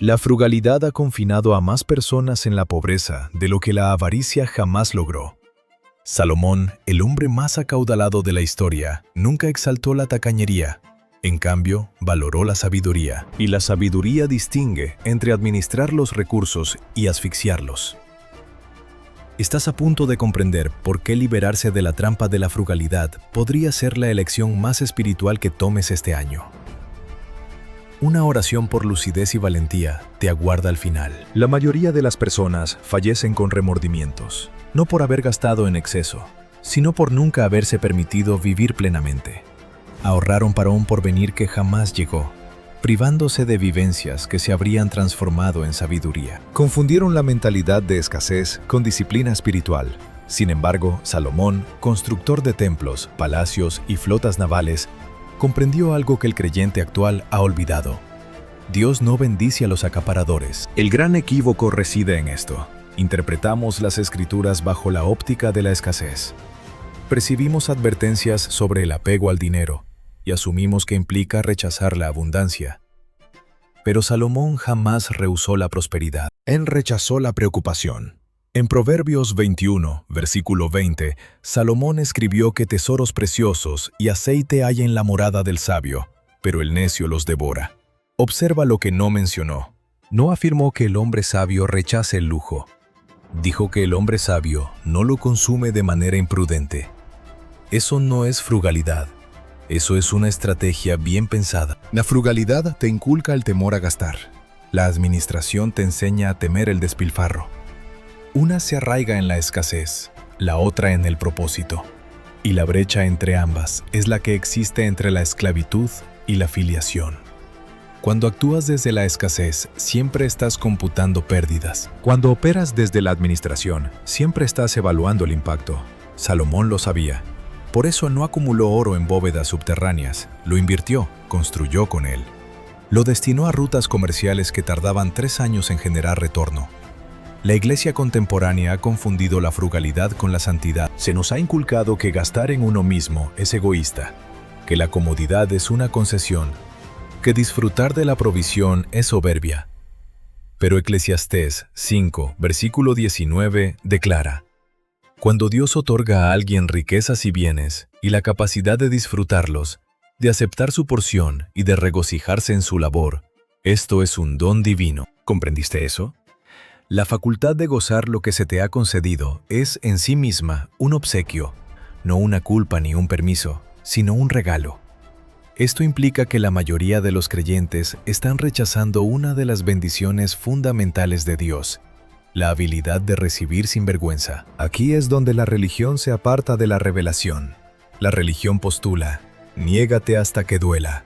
La frugalidad ha confinado a más personas en la pobreza de lo que la avaricia jamás logró. Salomón, el hombre más acaudalado de la historia, nunca exaltó la tacañería. En cambio, valoró la sabiduría. Y la sabiduría distingue entre administrar los recursos y asfixiarlos. Estás a punto de comprender por qué liberarse de la trampa de la frugalidad podría ser la elección más espiritual que tomes este año. Una oración por lucidez y valentía te aguarda al final. La mayoría de las personas fallecen con remordimientos, no por haber gastado en exceso, sino por nunca haberse permitido vivir plenamente. Ahorraron para un porvenir que jamás llegó, privándose de vivencias que se habrían transformado en sabiduría. Confundieron la mentalidad de escasez con disciplina espiritual. Sin embargo, Salomón, constructor de templos, palacios y flotas navales, comprendió algo que el creyente actual ha olvidado. Dios no bendice a los acaparadores. El gran equívoco reside en esto. Interpretamos las Escrituras bajo la óptica de la escasez. Percibimos advertencias sobre el apego al dinero y asumimos que implica rechazar la abundancia. Pero Salomón jamás rehusó la prosperidad. Él rechazó la preocupación. En Proverbios 21, versículo 20, Salomón escribió que tesoros preciosos y aceite hay en la morada del sabio, pero el necio los devora. Observa lo que no mencionó. No afirmó que el hombre sabio rechace el lujo. Dijo que el hombre sabio no lo consume de manera imprudente. Eso no es frugalidad. Eso es una estrategia bien pensada. La frugalidad te inculca el temor a gastar. La administración te enseña a temer el despilfarro. Una se arraiga en la escasez, la otra en el propósito. Y la brecha entre ambas es la que existe entre la esclavitud y la filiación. Cuando actúas desde la escasez, siempre estás computando pérdidas. Cuando operas desde la administración, siempre estás evaluando el impacto. Salomón lo sabía. Por eso no acumuló oro en bóvedas subterráneas, lo invirtió, construyó con él. Lo destinó a rutas comerciales que tardaban 3 años en generar retorno. La iglesia contemporánea ha confundido la frugalidad con la santidad. Se nos ha inculcado que gastar en uno mismo es egoísta, que la comodidad es una concesión, que disfrutar de la provisión es soberbia. Pero Eclesiastés 5, versículo 19, declara: cuando Dios otorga a alguien riquezas y bienes, y la capacidad de disfrutarlos, de aceptar su porción y de regocijarse en su labor, esto es un don divino. ¿Comprendiste eso? La facultad de gozar lo que se te ha concedido es en sí misma un obsequio, no una culpa ni un permiso, sino un regalo. Esto implica que la mayoría de los creyentes están rechazando una de las bendiciones fundamentales de Dios, la habilidad de recibir sin vergüenza. Aquí es donde la religión se aparta de la revelación. La religión postula: niégate hasta que duela.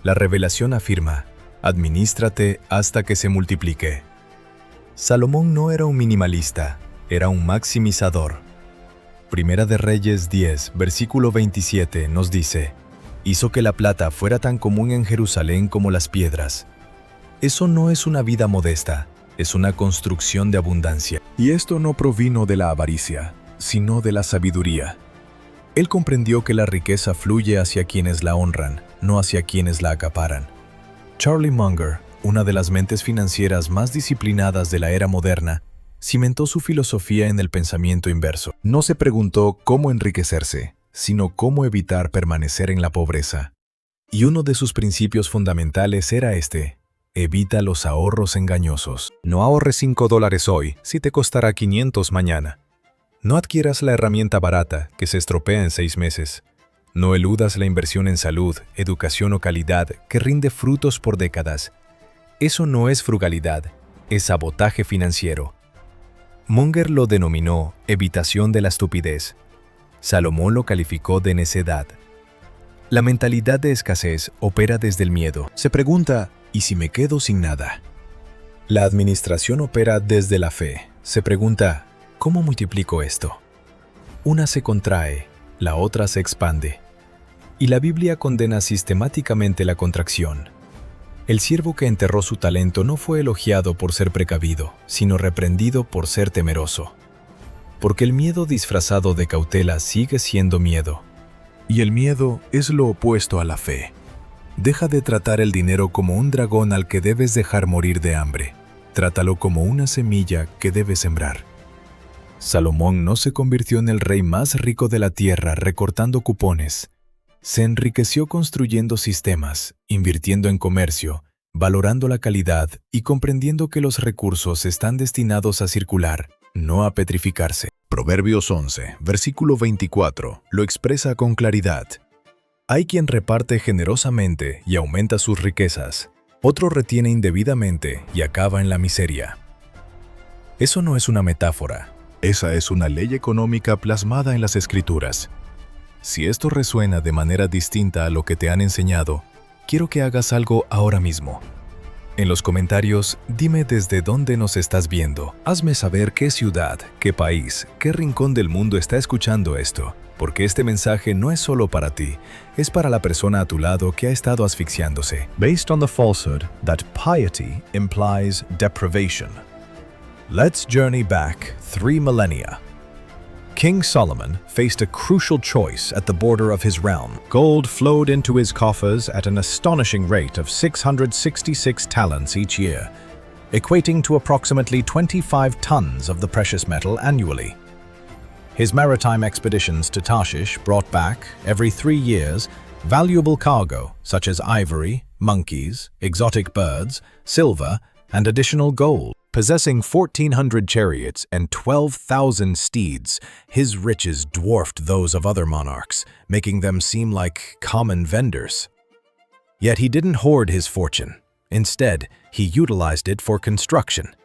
La revelación afirma: adminístrate hasta que se multiplique. Salomón no era un minimalista, era un maximizador. Primera de Reyes 10, versículo 27 nos dice: hizo que la plata fuera tan común en Jerusalén como las piedras. Eso no es una vida modesta, es una construcción de abundancia. Y esto no provino de la avaricia, sino de la sabiduría. Él comprendió que la riqueza fluye hacia quienes la honran, no hacia quienes la acaparan. Charlie Munger, una de las mentes financieras más disciplinadas de la era moderna, cimentó su filosofía en el pensamiento inverso. No se preguntó cómo enriquecerse, sino cómo evitar permanecer en la pobreza. Y uno de sus principios fundamentales era este: evita los ahorros engañosos. No ahorres $5 hoy si te costará 500 mañana. No adquieras la herramienta barata que se estropea en 6 meses. No eludas la inversión en salud, educación o calidad que rinde frutos por décadas. Eso no es frugalidad, es sabotaje financiero. Munger lo denominó evitación de la estupidez. Salomón lo calificó de necedad. La mentalidad de escasez opera desde el miedo. Se pregunta: ¿y si me quedo sin nada? La administración opera desde la fe. Se pregunta: ¿cómo multiplico esto? Una se contrae, la otra se expande. Y la Biblia condena sistemáticamente la contracción. El siervo que enterró su talento no fue elogiado por ser precavido, sino reprendido por ser temeroso. Porque el miedo disfrazado de cautela sigue siendo miedo. Y el miedo es lo opuesto a la fe. Deja de tratar el dinero como un dragón al que debes dejar morir de hambre. Trátalo como una semilla que debes sembrar. Salomón no se convirtió en el rey más rico de la tierra recortando cupones. Se enriqueció construyendo sistemas, invirtiendo en comercio, valorando la calidad y comprendiendo que los recursos están destinados a circular, no a petrificarse. Proverbios 11, versículo 24, lo expresa con claridad. Hay quien reparte generosamente y aumenta sus riquezas. Otro retiene indebidamente y acaba en la miseria. Eso no es una metáfora. Esa es una ley económica plasmada en las Escrituras. Si esto resuena de manera distinta a lo que te han enseñado, quiero que hagas algo ahora mismo. En los comentarios, dime desde dónde nos estás viendo. Hazme saber qué ciudad, qué país, qué rincón del mundo está escuchando esto, porque este mensaje no es solo para ti, es para la persona a tu lado que ha estado asfixiándose. Based on the falsehood that piety implies deprivation. Let's journey back 3 millennia. King Solomon faced a crucial choice at the border of his realm. Gold flowed into his coffers at an astonishing rate of 666 talents each year, equating to approximately 25 tons of the precious metal annually. His maritime expeditions to Tarshish brought back, every 3 years, valuable cargo such as ivory, monkeys, exotic birds, silver, and additional gold. Possessing 1,400 chariots and 12,000 steeds, his riches dwarfed those of other monarchs, making them seem like common vendors. Yet he didn't hoard his fortune. Instead, he utilized it for construction.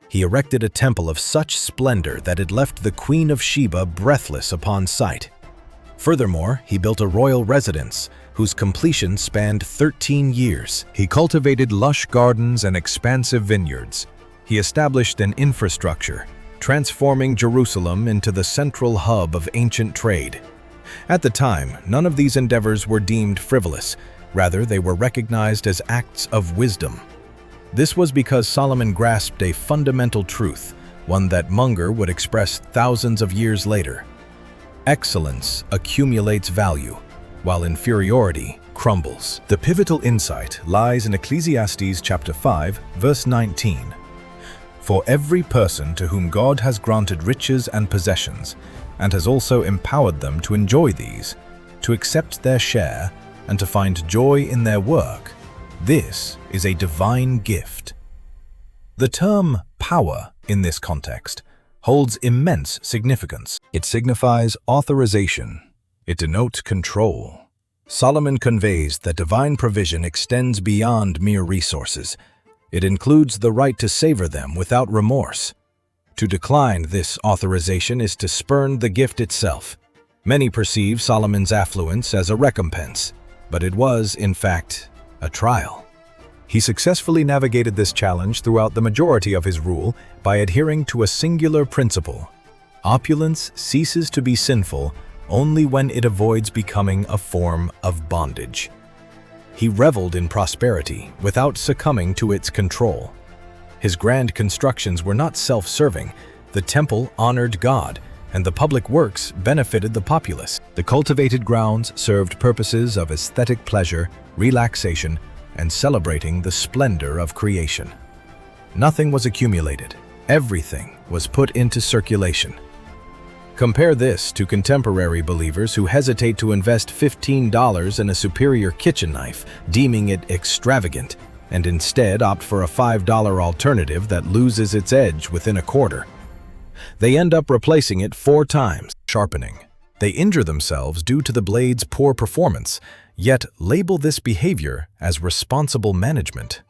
He erected a temple of such splendor that it left the Queen of Sheba breathless upon sight. Furthermore, he built a royal residence, whose completion spanned 13 years. He cultivated lush gardens and expansive vineyards. He established an infrastructure, transforming Jerusalem into the central hub of ancient trade. At the time, none of these endeavors were deemed frivolous. Rather, they were recognized as acts of wisdom. This was because Solomon grasped a fundamental truth, one that Munger would express thousands of years later. Excellence accumulates value, while inferiority crumbles. The pivotal insight lies in Ecclesiastes chapter 5, verse 19. For every person to whom God has granted riches and possessions, and has also empowered them to enjoy these, to accept their share, and to find joy in their work, this is a divine gift. The term power in this context holds immense significance. It signifies authorization. It denotes control. Solomon conveys that divine provision extends beyond mere resources. It includes the right to savor them without remorse. To decline this authorization is to spurn the gift itself. Many perceive Solomon's affluence as a recompense, but it was, in fact, a trial. He successfully navigated this challenge throughout the majority of his rule by adhering to a singular principle. Opulence ceases to be sinful only when it avoids becoming a form of bondage. He reveled in prosperity without succumbing to its control. His grand constructions were not self-serving. The temple honored God, and the public works benefited the populace. The cultivated grounds served purposes of aesthetic pleasure, relaxation, and celebrating the splendor of creation. Nothing was accumulated. Everything was put into circulation. Compare this to contemporary believers who hesitate to invest $15 in a superior kitchen knife, deeming it extravagant, and instead opt for a $5 alternative that loses its edge within a quarter. They end up replacing it 4 times, sharpening. They injure themselves due to the blade's poor performance, yet label this behavior as responsible management.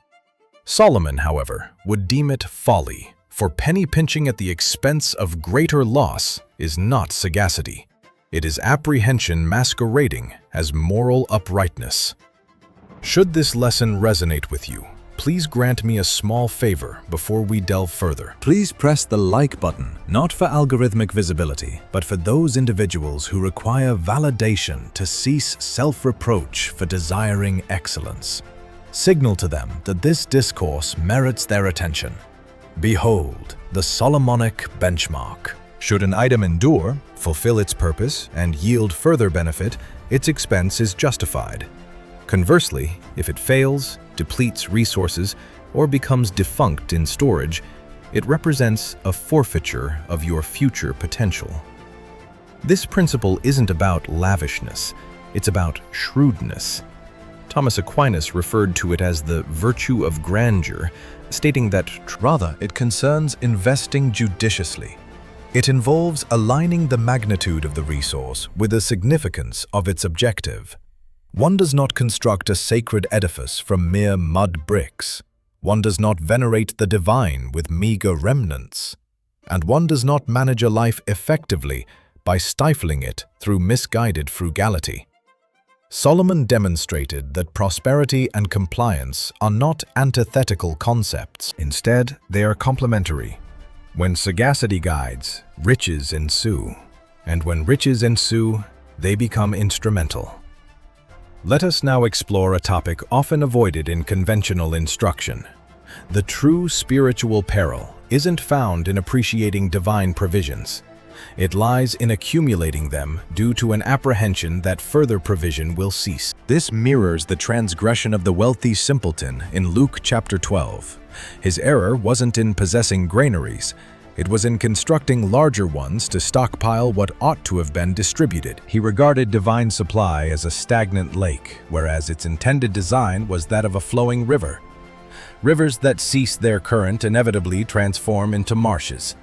Solomon, however, would deem it folly, for penny pinching at the expense of greater loss is not sagacity. It is apprehension masquerading as moral uprightness. Should this lesson resonate with you, please grant me a small favor before we delve further. Please press the like button, not for algorithmic visibility, but for those individuals who require validation to cease self-reproach for desiring excellence. Signal to them that this discourse merits their attention. Behold, the Solomonic benchmark. Should an item endure, fulfill its purpose, and yield further benefit, its expense is justified. Conversely, if it fails, depletes resources, or becomes defunct in storage, it represents a forfeiture of your future potential. This principle isn't about lavishness, it's about shrewdness. Thomas Aquinas referred to it as the virtue of grandeur, stating that rather it concerns investing judiciously. It involves aligning the magnitude of the resource with the significance of its objective. One does not construct a sacred edifice from mere mud bricks. One does not venerate the divine with meager remnants. And one does not manage a life effectively by stifling it through misguided frugality. Solomon demonstrated that prosperity and compliance are not antithetical concepts. Instead, they are complementary. When sagacity guides, riches ensue. And when riches ensue, they become instrumental. Let us now explore a topic often avoided in conventional instruction. The true spiritual peril isn't found in appreciating divine provisions. It lies in accumulating them due to an apprehension that further provision will cease. This mirrors the transgression of the wealthy simpleton in Luke chapter 12. His error wasn't in possessing granaries. It was in constructing larger ones to stockpile what ought to have been distributed. He regarded divine supply as a stagnant lake, whereas its intended design was that of a flowing river. Rivers that cease their current inevitably transform into marshes.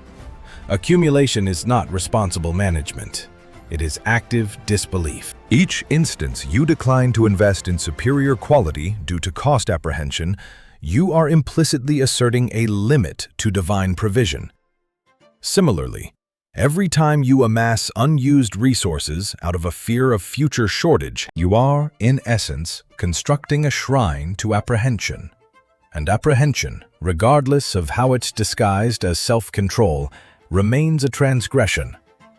Accumulation is not responsible management. It is active disbelief. Each instance you decline to invest in superior quality due to cost apprehension, you are implicitly asserting a limit to divine provision. Similarly, every time you amass unused resources out of a fear of future shortage, you are, in essence, constructing a shrine to apprehension. And apprehension, regardless of how it's disguised as self-control, remains a transgression,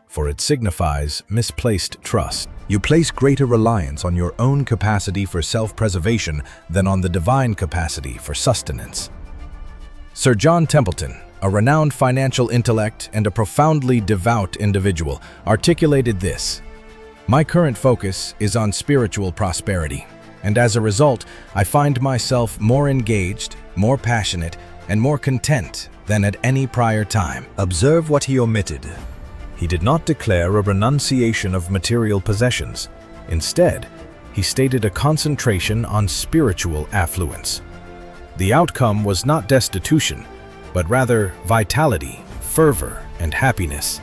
for it signifies misplaced trust. You place greater reliance on your own capacity for self-preservation than on the divine capacity for sustenance. Sir John Templeton, a renowned financial intellect and a profoundly devout individual, articulated this: "My current focus is on spiritual prosperity, and as a result, I find myself more engaged, more passionate, and more content than at any prior time." Observe what he omitted. He did not declare a renunciation of material possessions. Instead, he stated a concentration on spiritual affluence. The outcome was not destitution, but rather vitality, fervor, and happiness.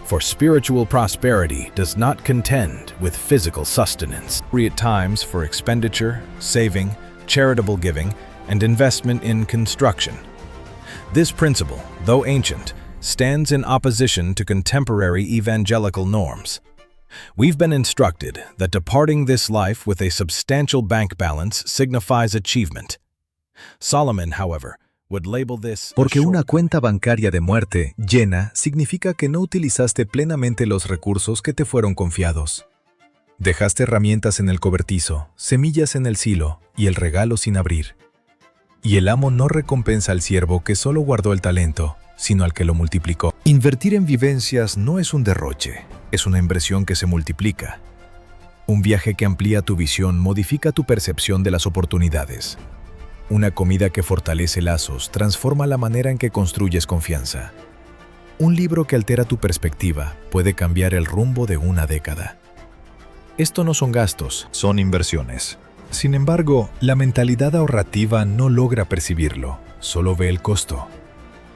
For spiritual prosperity does not contend with physical sustenance. Appropriate times for expenditure, saving, charitable giving, and investment in construction. This principle, though ancient, stands in opposition to contemporary evangelical norms. We've been instructed that departing this life with a substantial bank balance signifies achievement. Solomon, however, would label this Porque una cuenta bancaria de muerte llena significa que no utilizaste plenamente los recursos que te fueron confiados. Dejaste herramientas en el cobertizo, semillas en el silo y el regalo sin abrir. Y el amo no recompensa al siervo que solo guardó el talento, sino al que lo multiplicó. Invertir en vivencias no es un derroche, es una inversión que se multiplica. Un viaje que amplía tu visión modifica tu percepción de las oportunidades. Una comida que fortalece lazos transforma la manera en que construyes confianza. Un libro que altera tu perspectiva puede cambiar el rumbo de una década. Esto no son gastos, son inversiones. Sin embargo, la mentalidad ahorrativa no logra percibirlo, solo ve el costo.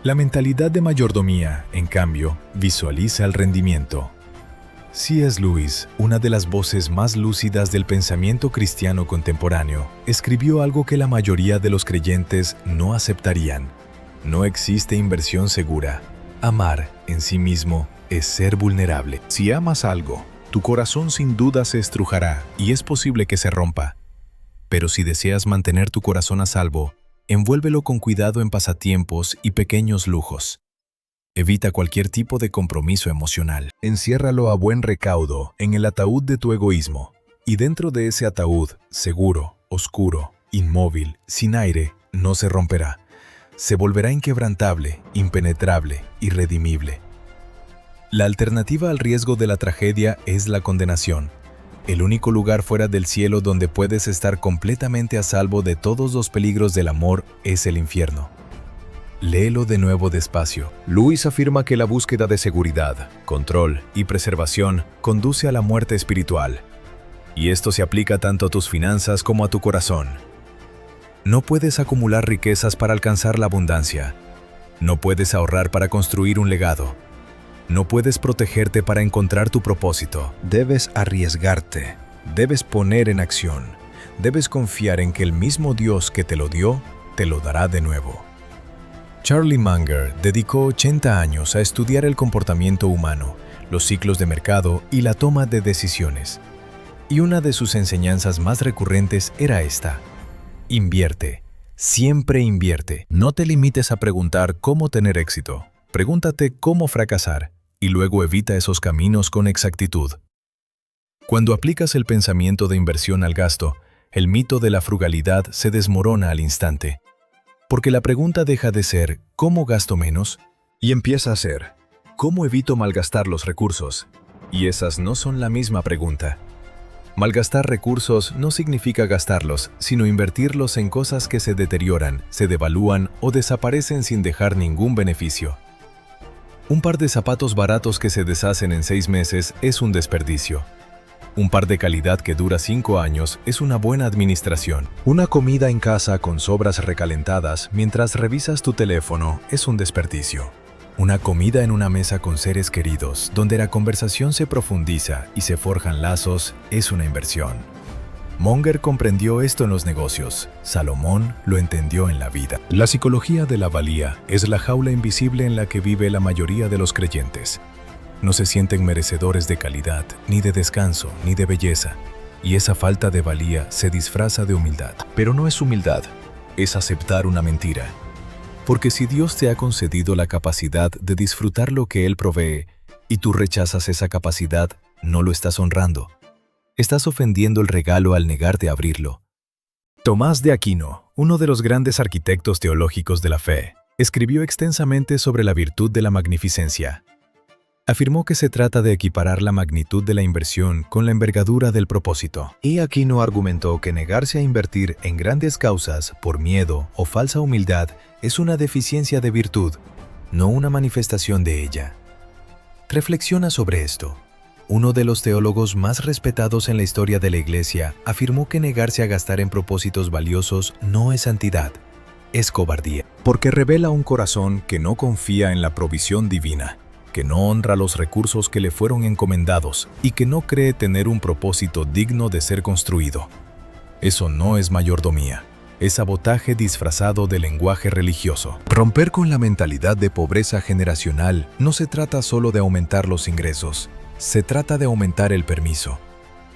La mentalidad de mayordomía, en cambio, visualiza el rendimiento. C.S. Lewis, una de las voces más lúcidas del pensamiento cristiano contemporáneo, escribió algo que la mayoría de los creyentes no aceptarían. No existe inversión segura. Amar, en sí mismo, es ser vulnerable. Si amas algo, tu corazón sin duda se estrujará y es posible que se rompa. Pero si deseas mantener tu corazón a salvo, envuélvelo con cuidado en pasatiempos y pequeños lujos. Evita cualquier tipo de compromiso emocional. Enciérralo a buen recaudo en el ataúd de tu egoísmo. Y dentro de ese ataúd, seguro, oscuro, inmóvil, sin aire, no se romperá. Se volverá inquebrantable, impenetrable, irredimible. La alternativa al riesgo de la tragedia es la condenación. El único lugar fuera del cielo donde puedes estar completamente a salvo de todos los peligros del amor es el infierno. Léelo de nuevo despacio. Lewis afirma que la búsqueda de seguridad, control y preservación conduce a la muerte espiritual. Y esto se aplica tanto a tus finanzas como a tu corazón. No puedes acumular riquezas para alcanzar la abundancia. No puedes ahorrar para construir un legado. No puedes protegerte para encontrar tu propósito. Debes arriesgarte. Debes poner en acción. Debes confiar en que el mismo Dios que te lo dio, te lo dará de nuevo. Charlie Munger dedicó 80 años a estudiar el comportamiento humano, los ciclos de mercado y la toma de decisiones. Y una de sus enseñanzas más recurrentes era esta: invierte, siempre invierte. No te limites a preguntar cómo tener éxito. Pregúntate cómo fracasar y luego evita esos caminos con exactitud. Cuando aplicas el pensamiento de inversión al gasto, el mito de la frugalidad se desmorona al instante. Porque la pregunta deja de ser ¿cómo gasto menos? Y empieza a ser ¿cómo evito malgastar los recursos? Y esas no son la misma pregunta. Malgastar recursos no significa gastarlos, sino invertirlos en cosas que se deterioran, se devalúan o desaparecen sin dejar ningún beneficio. Un par de zapatos baratos que se deshacen en 6 meses es un desperdicio. Un par de calidad que dura 5 años es una buena administración. Una comida en casa con sobras recalentadas mientras revisas tu teléfono es un desperdicio. Una comida en una mesa con seres queridos, donde la conversación se profundiza y se forjan lazos, es una inversión. Munger comprendió esto en los negocios. Salomón lo entendió en la vida. La psicología de la valía es la jaula invisible en la que vive la mayoría de los creyentes. No se sienten merecedores de calidad, ni de descanso, ni de belleza. Y esa falta de valía se disfraza de humildad. Pero no es humildad, es aceptar una mentira. Porque si Dios te ha concedido la capacidad de disfrutar lo que Él provee, y tú rechazas esa capacidad, no lo estás honrando. Estás ofendiendo el regalo al negarte a abrirlo. Tomás de Aquino, uno de los grandes arquitectos teológicos de la fe, escribió extensamente sobre la virtud de la magnificencia. Afirmó que se trata de equiparar la magnitud de la inversión con la envergadura del propósito. Y Aquino argumentó que negarse a invertir en grandes causas por miedo o falsa humildad es una deficiencia de virtud, no una manifestación de ella. Reflexiona sobre esto. Uno de los teólogos más respetados en la historia de la Iglesia afirmó que negarse a gastar en propósitos valiosos no es santidad, es cobardía. Porque revela un corazón que no confía en la provisión divina, que no honra los recursos que le fueron encomendados y que no cree tener un propósito digno de ser construido. Eso no es mayordomía, es sabotaje disfrazado de lenguaje religioso. Romper con la mentalidad de pobreza generacional no se trata solo de aumentar los ingresos, se trata de aumentar el permiso.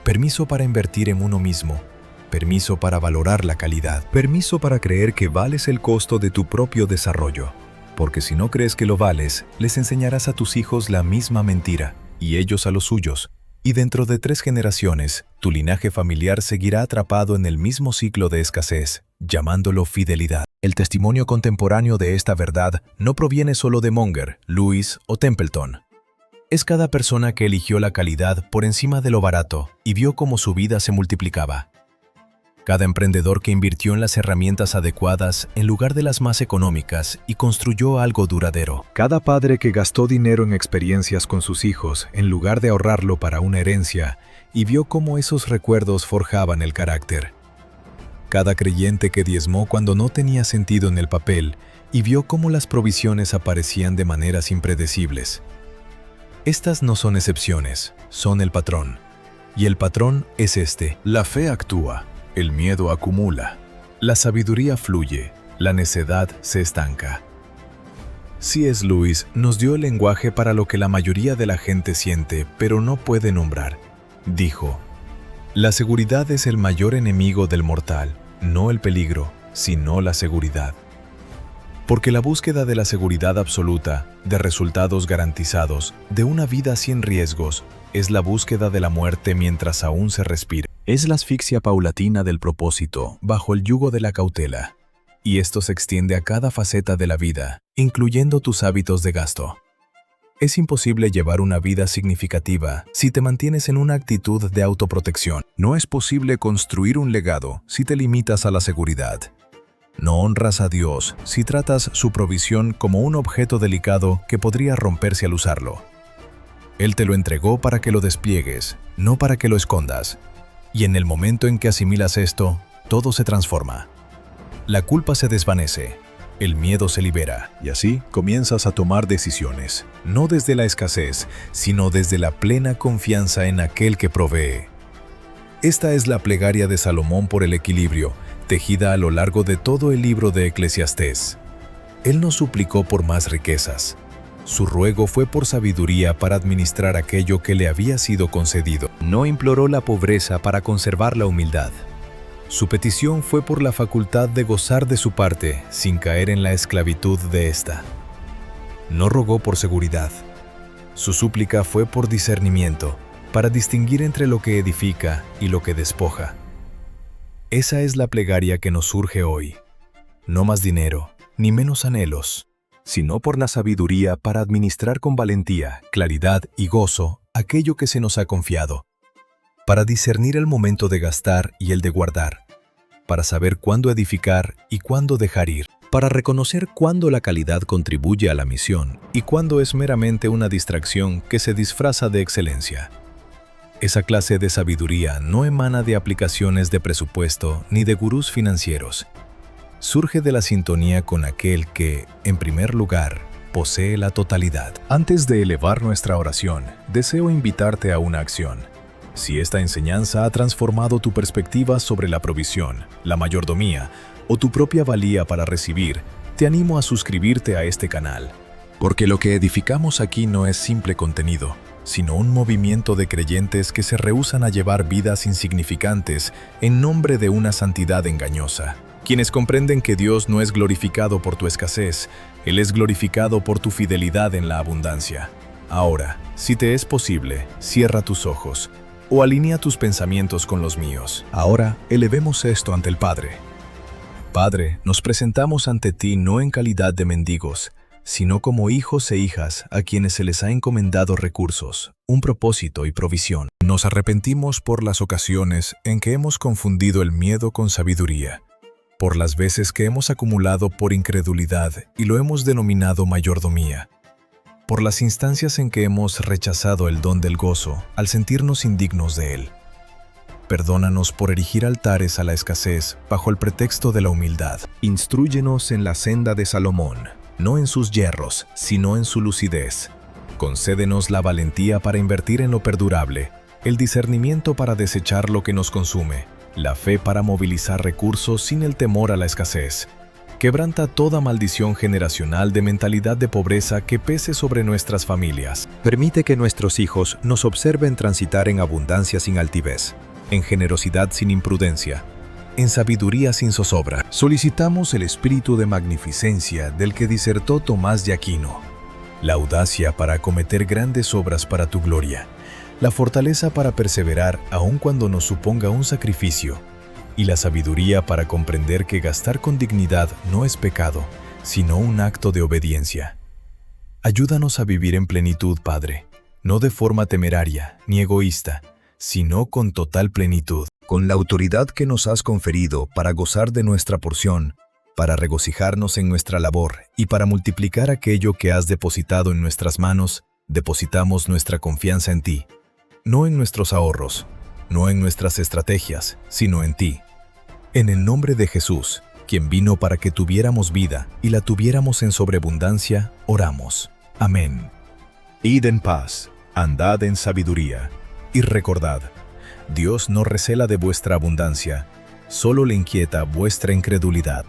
Permiso para invertir en uno mismo, permiso para valorar la calidad, permiso para creer que vales el costo de tu propio desarrollo. Porque si no crees que lo vales, les enseñarás a tus hijos la misma mentira, y ellos a los suyos. Y dentro de 3 generaciones, tu linaje familiar seguirá atrapado en el mismo ciclo de escasez, llamándolo fidelidad. El testimonio contemporáneo de esta verdad no proviene solo de Munger, Lewis o Templeton. Es cada persona que eligió la calidad por encima de lo barato y vio cómo su vida se multiplicaba. Cada emprendedor que invirtió en las herramientas adecuadas en lugar de las más económicas y construyó algo duradero. Cada padre que gastó dinero en experiencias con sus hijos en lugar de ahorrarlo para una herencia y vio cómo esos recuerdos forjaban el carácter. Cada creyente que diezmó cuando no tenía sentido en el papel y vio cómo las provisiones aparecían de maneras impredecibles. Estas no son excepciones, son el patrón. Y el patrón es este: la fe actúa. El miedo acumula, la sabiduría fluye, la necedad se estanca. C.S. Lewis nos dio el lenguaje para lo que la mayoría de la gente siente, pero no puede nombrar. Dijo: la seguridad es el mayor enemigo del mortal, no el peligro, sino la seguridad. Porque la búsqueda de la seguridad absoluta, de resultados garantizados, de una vida sin riesgos, es la búsqueda de la muerte mientras aún se respira. Es la asfixia paulatina del propósito, bajo el yugo de la cautela. Y esto se extiende a cada faceta de la vida, incluyendo tus hábitos de gasto. Es imposible llevar una vida significativa si te mantienes en una actitud de autoprotección. No es posible construir un legado si te limitas a la seguridad. No honras a Dios si tratas su provisión como un objeto delicado que podría romperse al usarlo. Él te lo entregó para que lo despliegues, no para que lo escondas. Y en el momento en que asimilas esto, todo se transforma. La culpa se desvanece, el miedo se libera. Y así comienzas a tomar decisiones, no desde la escasez, sino desde la plena confianza en aquel que provee. Esta es la plegaria de Salomón por el equilibrio, tejida a lo largo de todo el libro de Eclesiastés. Él no suplicó por más riquezas. Su ruego fue por sabiduría para administrar aquello que le había sido concedido. No imploró la pobreza para conservar la humildad. Su petición fue por la facultad de gozar de su parte sin caer en la esclavitud de ésta. No rogó por seguridad. Su súplica fue por discernimiento, para distinguir entre lo que edifica y lo que despoja. Esa es la plegaria que nos surge hoy. No más dinero, ni menos anhelos, sino por la sabiduría para administrar con valentía, claridad y gozo aquello que se nos ha confiado, para discernir el momento de gastar y el de guardar, para saber cuándo edificar y cuándo dejar ir, para reconocer cuándo la calidad contribuye a la misión y cuándo es meramente una distracción que se disfraza de excelencia. Esa clase de sabiduría no emana de aplicaciones de presupuesto ni de gurús financieros. Surge de la sintonía con aquel que, en primer lugar, posee la totalidad. Antes de elevar nuestra oración, deseo invitarte a una acción. Si esta enseñanza ha transformado tu perspectiva sobre la provisión, la mayordomía o tu propia valía para recibir, te animo a suscribirte a este canal. Porque lo que edificamos aquí no es simple contenido, sino un movimiento de creyentes que se rehúsan a llevar vidas insignificantes en nombre de una santidad engañosa. Quienes comprenden que Dios no es glorificado por tu escasez, Él es glorificado por tu fidelidad en la abundancia. Ahora, si te es posible, cierra tus ojos o alinea tus pensamientos con los míos. Ahora, elevemos esto ante el Padre. Padre, nos presentamos ante ti no en calidad de mendigos, sino como hijos e hijas a quienes se les ha encomendado recursos, un propósito y provisión. Nos arrepentimos por las ocasiones en que hemos confundido el miedo con sabiduría, por las veces que hemos acumulado por incredulidad y lo hemos denominado mayordomía, por las instancias en que hemos rechazado el don del gozo al sentirnos indignos de él. Perdónanos por erigir altares a la escasez bajo el pretexto de la humildad. Instrúyenos en la senda de Salomón, no en sus yerros, sino en su lucidez. Concédenos la valentía para invertir en lo perdurable, el discernimiento para desechar lo que nos consume, la fe para movilizar recursos sin el temor a la escasez. Quebranta toda maldición generacional de mentalidad de pobreza que pese sobre nuestras familias. Permite que nuestros hijos nos observen transitar en abundancia sin altivez, en generosidad sin imprudencia, en sabiduría sin zozobra. Solicitamos el espíritu de magnificencia del que disertó Tomás de Aquino, la audacia para acometer grandes obras para tu gloria, la fortaleza para perseverar aun cuando nos suponga un sacrificio, y la sabiduría para comprender que gastar con dignidad no es pecado, sino un acto de obediencia. Ayúdanos a vivir en plenitud, Padre, no de forma temeraria ni egoísta, sino con total plenitud. Con la autoridad que nos has conferido para gozar de nuestra porción, para regocijarnos en nuestra labor y para multiplicar aquello que has depositado en nuestras manos, depositamos nuestra confianza en ti. No en nuestros ahorros, no en nuestras estrategias, sino en ti. En el nombre de Jesús, quien vino para que tuviéramos vida y la tuviéramos en sobreabundancia, oramos. Amén. Id en paz, andad en sabiduría, y recordad, Dios no recela de vuestra abundancia, solo le inquieta vuestra incredulidad.